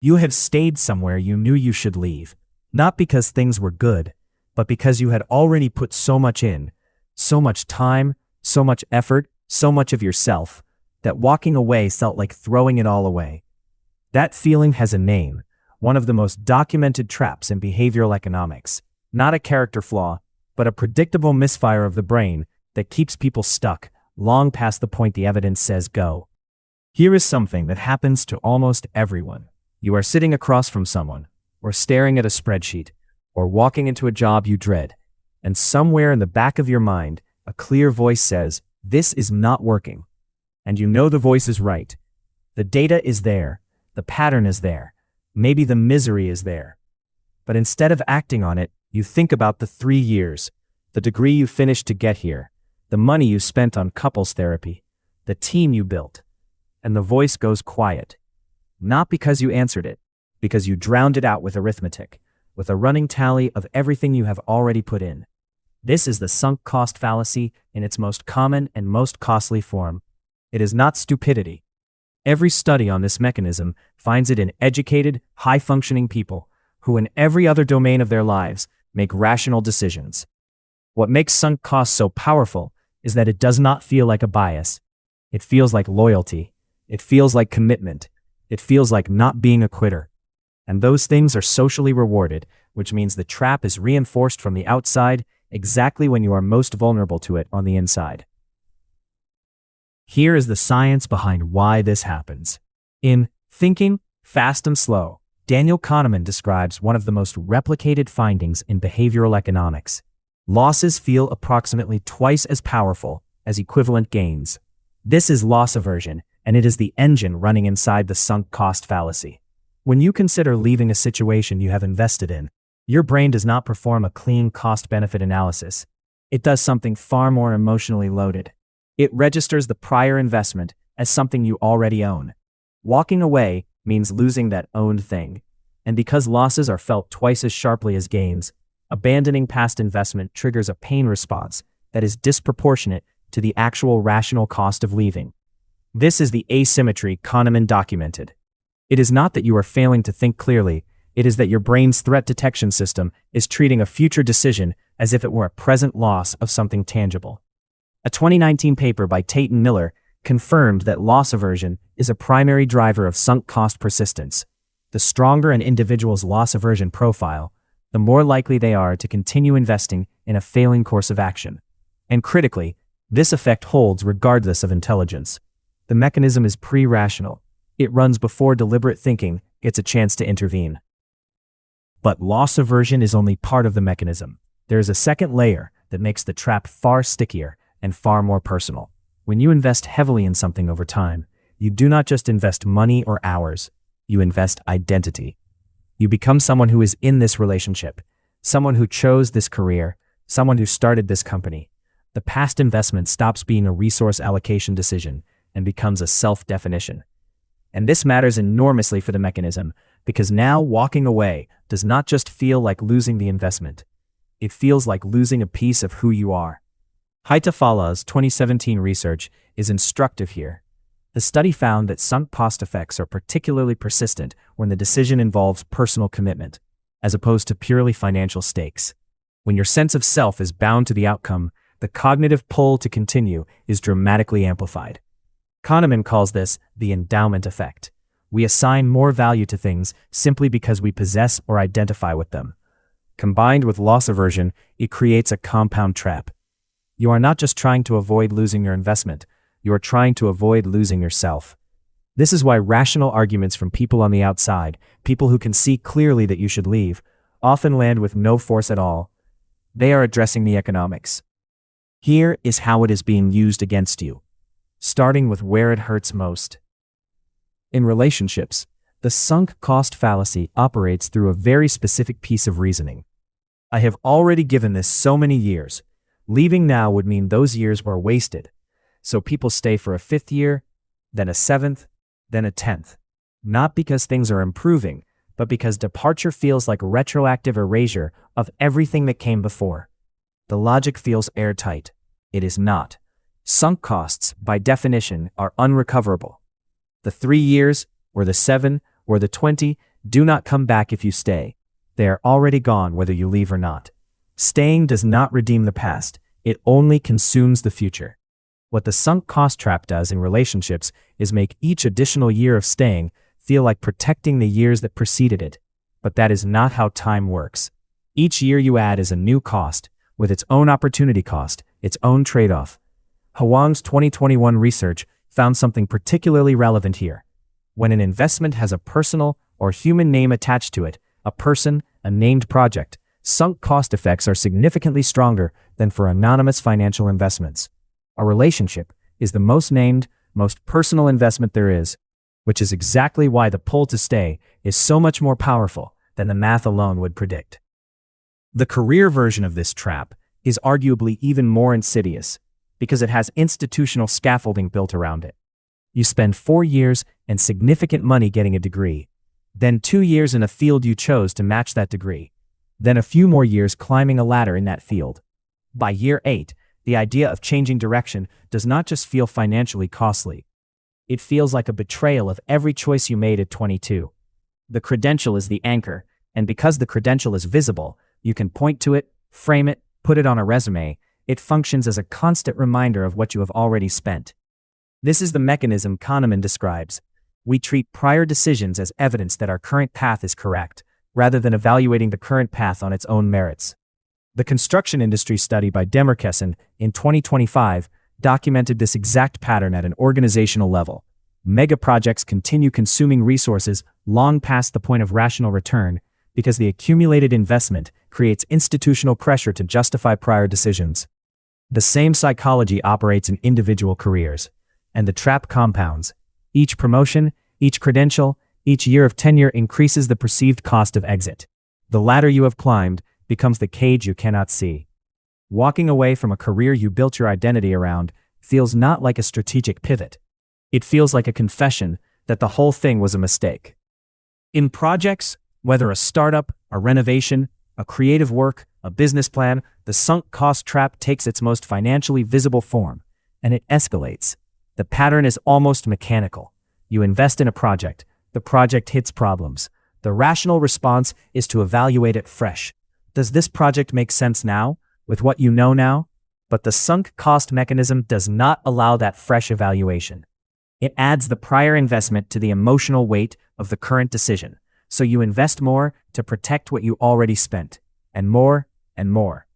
You have stayed somewhere you knew you should leave, not because things were good, but because you had already put so much in, so much time, so much effort, so much of yourself, that walking away felt like throwing it all away. That feeling has a name, one of the most documented traps in behavioral economics, not a character flaw, but a predictable misfire of the brain that keeps people stuck long past the point the evidence says go. Here is something that happens to almost everyone. You are sitting across from someone, or staring at a spreadsheet, or walking into a job you dread, and somewhere in the back of your mind, a clear voice says, "This is not working." And you know the voice is right. The data is there, the pattern is there, maybe the misery is there. But instead of acting on it, you think about the 3 years, the degree you finished to get here, the money you spent on couples therapy, the team you built, and the voice goes quiet. Not because you answered it, because you drowned it out with arithmetic, with a running tally of everything you have already put in. This is the sunk cost fallacy in its most common and most costly form. It is not stupidity. Every study on this mechanism finds it in educated, high-functioning people who in every other domain of their lives make rational decisions. What makes sunk cost so powerful is that it does not feel like a bias. It feels like loyalty. It feels like commitment. It feels like not being a quitter. And those things are socially rewarded, which means the trap is reinforced from the outside exactly when you are most vulnerable to it on the inside. Here is the science behind why this happens. In Thinking, Fast and Slow, Daniel Kahneman describes one of the most replicated findings in behavioral economics. Losses feel approximately twice as powerful as equivalent gains. This is loss aversion, and it is the engine running inside the sunk cost fallacy. When you consider leaving a situation you have invested in, your brain does not perform a clean cost-benefit analysis. It does something far more emotionally loaded. It registers the prior investment as something you already own. Walking away means losing that owned thing. And because losses are felt twice as sharply as gains, abandoning past investment triggers a pain response that is disproportionate to the actual rational cost of leaving. This is the asymmetry Kahneman documented. It is not that you are failing to think clearly, it is that your brain's threat detection system is treating a future decision as if it were a present loss of something tangible. A 2019 paper by Tate and Miller confirmed that loss aversion is a primary driver of sunk cost persistence. The stronger an individual's loss aversion profile, the more likely they are to continue investing in a failing course of action. And critically, this effect holds regardless of intelligence. The mechanism is pre-rational. It runs before deliberate thinking gets a chance to intervene. But loss aversion is only part of the mechanism. There is a second layer that makes the trap far stickier and far more personal. When you invest heavily in something over time, you do not just invest money or hours, you invest identity. You become someone who is in this relationship, someone who chose this career, someone who started this company. The past investment stops being a resource allocation decision and becomes a self-definition. And this matters enormously for the mechanism, because now walking away does not just feel like losing the investment. It feels like losing a piece of who you are. Fallacy's 2017 research is instructive here. The study found that sunk cost effects are particularly persistent when the decision involves personal commitment, as opposed to purely financial stakes. When your sense of self is bound to the outcome, the cognitive pull to continue is dramatically amplified. Kahneman calls this the endowment effect. We assign more value to things simply because we possess or identify with them. Combined with loss aversion, it creates a compound trap. You are not just trying to avoid losing your investment, you are trying to avoid losing yourself. This is why rational arguments from people on the outside, people who can see clearly that you should leave, often land with no force at all. They are addressing the economics. Here is how it is being used against you, starting with where it hurts most. In relationships, the sunk cost fallacy operates through a very specific piece of reasoning. I have already given this so many years. Leaving now would mean those years were wasted. So people stay for a 5th year, then a 7th, then a 10th. Not because things are improving, but because departure feels like retroactive erasure of everything that came before. The logic feels airtight. It is not. Sunk costs, by definition, are unrecoverable. The 3 years, or the 7, or the 20 do not come back if you stay. They are already gone whether you leave or not. Staying does not redeem the past, it only consumes the future. What the sunk cost trap does in relationships is make each additional year of staying feel like protecting the years that preceded it. But that is not how time works. Each year you add is a new cost, with its own opportunity cost, its own trade-off. Huang's 2021 research found something particularly relevant here. When an investment has a personal or human name attached to it, a person, a named project, sunk cost effects are significantly stronger than for anonymous financial investments. A relationship is the most named, most personal investment there is, which is exactly why the pull to stay is so much more powerful than the math alone would predict. The career version of this trap is arguably even more insidious because it has institutional scaffolding built around it. You spend 4 years and significant money getting a degree, then 2 years in a field you chose to match that degree, then a few more years climbing a ladder in that field. By year 8, the idea of changing direction does not just feel financially costly. It feels like a betrayal of every choice you made at 22. The credential is the anchor, and because the credential is visible, you can point to it, frame it, put it on a resume. It functions as a constant reminder of what you have already spent. This is the mechanism Kahneman describes. We treat prior decisions as evidence that our current path is correct, rather than evaluating the current path on its own merits. The construction industry study by Demerkesen in 2025 documented this exact pattern at an organizational level. Mega projects continue consuming resources long past the point of rational return because the accumulated investment creates institutional pressure to justify prior decisions. The same psychology operates in individual careers, and the trap compounds. Each promotion, each credential, each year of tenure increases the perceived cost of exit. The ladder you have climbed becomes the cage you cannot see. Walking away from a career you built your identity around feels not like a strategic pivot. It feels like a confession that the whole thing was a mistake. In projects, whether a startup, a renovation, a creative work, a business plan, the sunk cost trap takes its most financially visible form, and it escalates. The pattern is almost mechanical. You invest in a project, the project hits problems. The rational response is to evaluate it fresh. Does this project make sense now, with what you know now? But the sunk cost mechanism does not allow that fresh evaluation. It adds the prior investment to the emotional weight of the current decision, so you invest more to protect what you already spent, and more and more.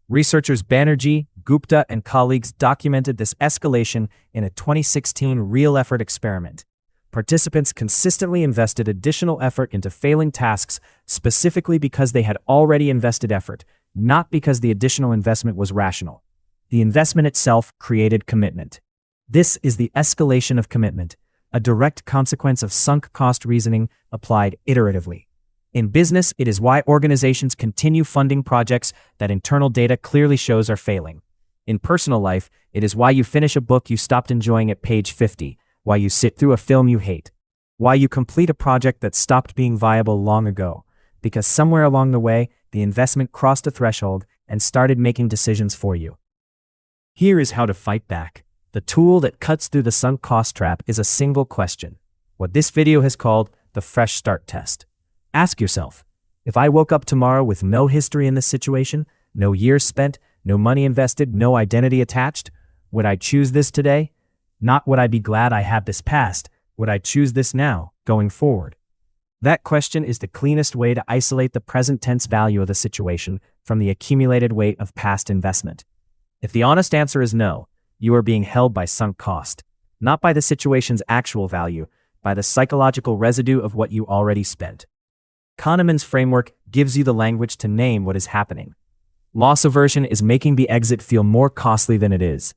Researchers Banerjee, Gupta, and colleagues documented this escalation in a 2016 real-effort experiment. Participants consistently invested additional effort into failing tasks specifically because they had already invested effort, not because the additional investment was rational. The investment itself created commitment. This is the escalation of commitment, a direct consequence of sunk cost reasoning applied iteratively. In business, it is why organizations continue funding projects that internal data clearly shows are failing. In personal life, it is why you finish a book you stopped enjoying at page 50, why you sit through a film you hate, why you complete a project that stopped being viable long ago, because somewhere along the way, the investment crossed a threshold and started making decisions for you. Here is how to fight back. The tool that cuts through the sunk cost trap is a single question, what this video has called the fresh start test. Ask yourself, if I woke up tomorrow with no history in this situation, no years spent, no money invested, no identity attached, would I choose this today? Not would I be glad I had this past, would I choose this now, going forward? That question is the cleanest way to isolate the present tense value of the situation from the accumulated weight of past investment. If the honest answer is no, you are being held by sunk cost, not by the situation's actual value, by the psychological residue of what you already spent. Kahneman's framework gives you the language to name what is happening. Loss aversion is making the exit feel more costly than it is.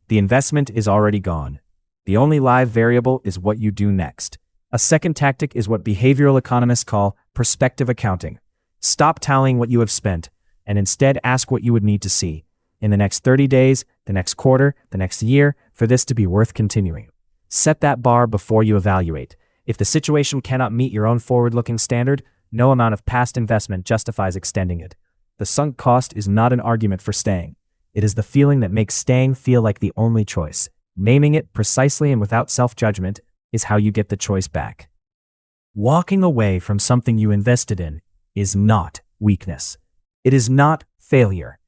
The investment is already gone. The only live variable is what you do next. A second tactic is what behavioral economists call perspective accounting. Stop tallying what you have spent, and instead ask what you would need to see in the next 30 days, the next quarter, the next year, for this to be worth continuing. Set that bar before you evaluate. If the situation cannot meet your own forward-looking standard, no amount of past investment justifies extending it. The sunk cost is not an argument for staying. It is the feeling that makes staying feel like the only choice. Naming it precisely and without self-judgment is how you get the choice back. Walking away from something you invested in is not weakness. It is not failure.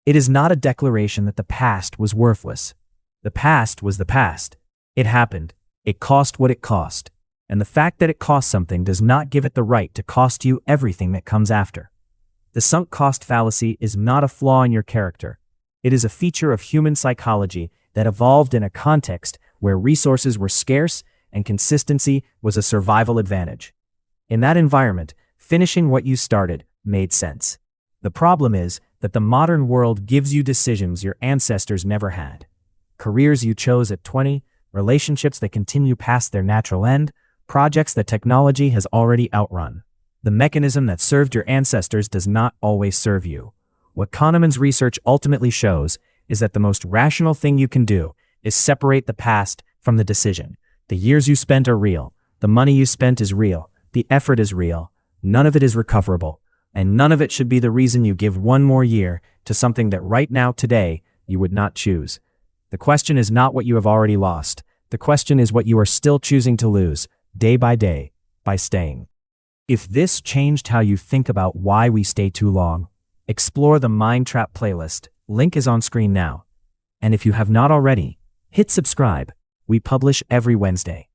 It is not a declaration that the past was worthless. The past was the past. It happened. It cost what it cost. And the fact that it cost something does not give it the right to cost you everything that comes after. The sunk cost fallacy is not a flaw in your character. It is a feature of human psychology that evolved in a context where resources were scarce and consistency was a survival advantage. In that environment, finishing what you started made sense. The problem is that the modern world gives you decisions your ancestors never had. Careers you chose at 20, relationships that continue past their natural end, projects that technology has already outrun. The mechanism that served your ancestors does not always serve you. What Kahneman's research ultimately shows is that the most rational thing you can do is separate the past from the decision. The years you spent are real. The money you spent is real. The effort is real. None of it is recoverable. And none of it should be the reason you give one more year to something that right now, today, you would not choose. The question is not what you have already lost. The question is what you are still choosing to lose, day, by staying. If this changed how you think about why we stay too long, explore the Mind Trap playlist. Link is on screen now. And if you have not already, hit subscribe. We publish every Wednesday.